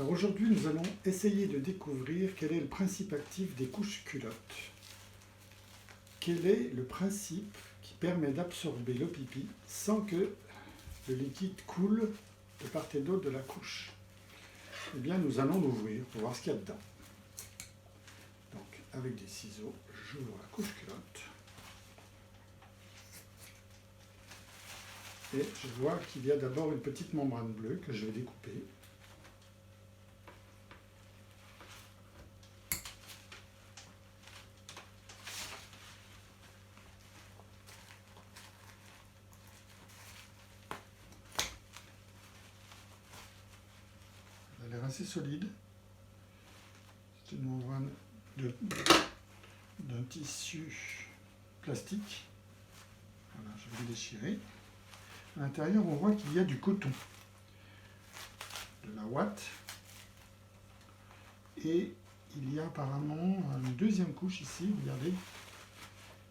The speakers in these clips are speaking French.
Alors aujourd'hui, nous allons essayer de découvrir quel est le principe actif des couches culottes. Quel est le principe qui permet d'absorber le pipi sans que le liquide coule de part et d'autre de la couche? Eh bien, nous allons l'ouvrir pour voir ce qu'il y a dedans. Donc, avec des ciseaux, j'ouvre la couche culotte. Et je vois qu'il y a d'abord une petite membrane bleue que je vais découper. Elle a l'air assez solide. C'est une membrane d'un tissu plastique. Voilà, je vais le déchirer. À l'intérieur, on voit qu'il y a du coton, de la ouate, et il y a apparemment une deuxième couche ici, regardez,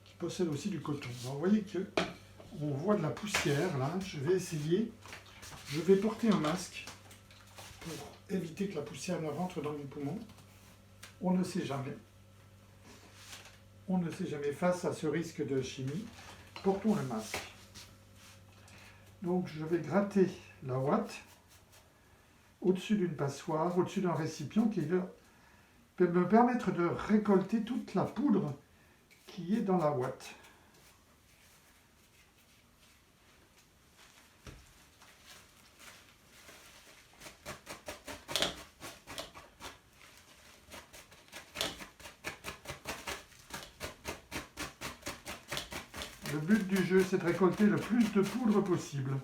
qui possède aussi du coton. Alors, vous voyez qu'on voit de la poussière là. Je vais essayer, je vais porter un masque pour éviter que la poussière ne rentre dans mes poumons. On ne sait jamais. On ne sait jamais face à ce risque de chimie. Portons le masque. Donc je vais gratter la ouate au-dessus d'une passoire, au-dessus d'un récipient qui va me permettre de récolter toute la poudre qui est dans la ouate. Le but du jeu, c'est de récolter le plus de poudre possible.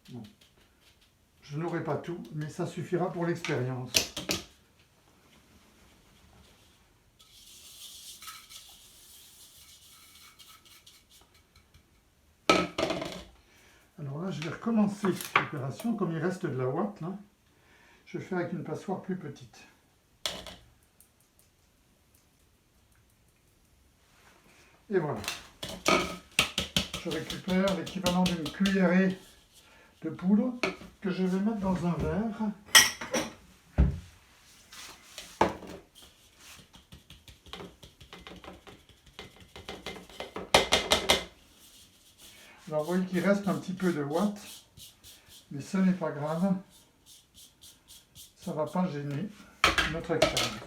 Bon. Je n'aurai pas tout, mais ça suffira pour l'expérience. Alors là, je vais recommencer l'opération. Comme il reste de la ouate, là, je fais avec une passoire plus petite. Et voilà. Je récupère l'équivalent d'une cuillerée de poudre que je vais mettre dans un verre. Alors vous voyez qu'il reste un petit peu de ouate, mais ce n'est pas grave. Ça ne va pas gêner notre expérience.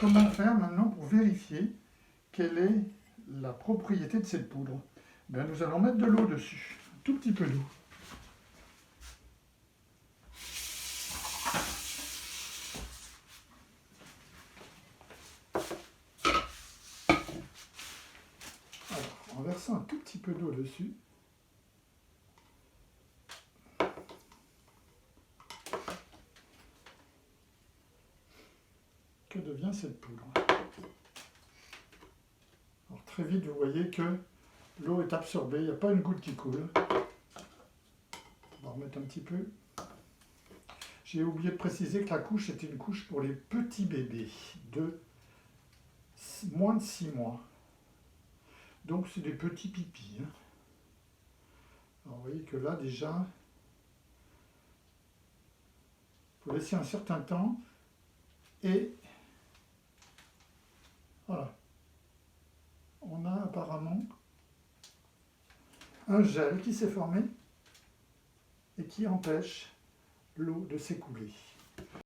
Comment faire maintenant pour vérifier quelle est la propriété de cette poudre? Bien, nous allons mettre de l'eau dessus, un tout petit peu d'eau. Alors, en versant un tout petit peu d'eau dessus, que devient cette poudre? Alors, très vite, vous voyez que l'eau est absorbée, il n'y a pas une goutte qui coule. On va remettre un petit peu. J'ai oublié de préciser que la couche était une couche pour les petits bébés de moins de 6 mois. Donc c'est des petits pipis. Alors vous voyez que là déjà, il faut laisser un certain temps et voilà. On a apparemment un gel qui s'est formé et qui empêche l'eau de s'écouler.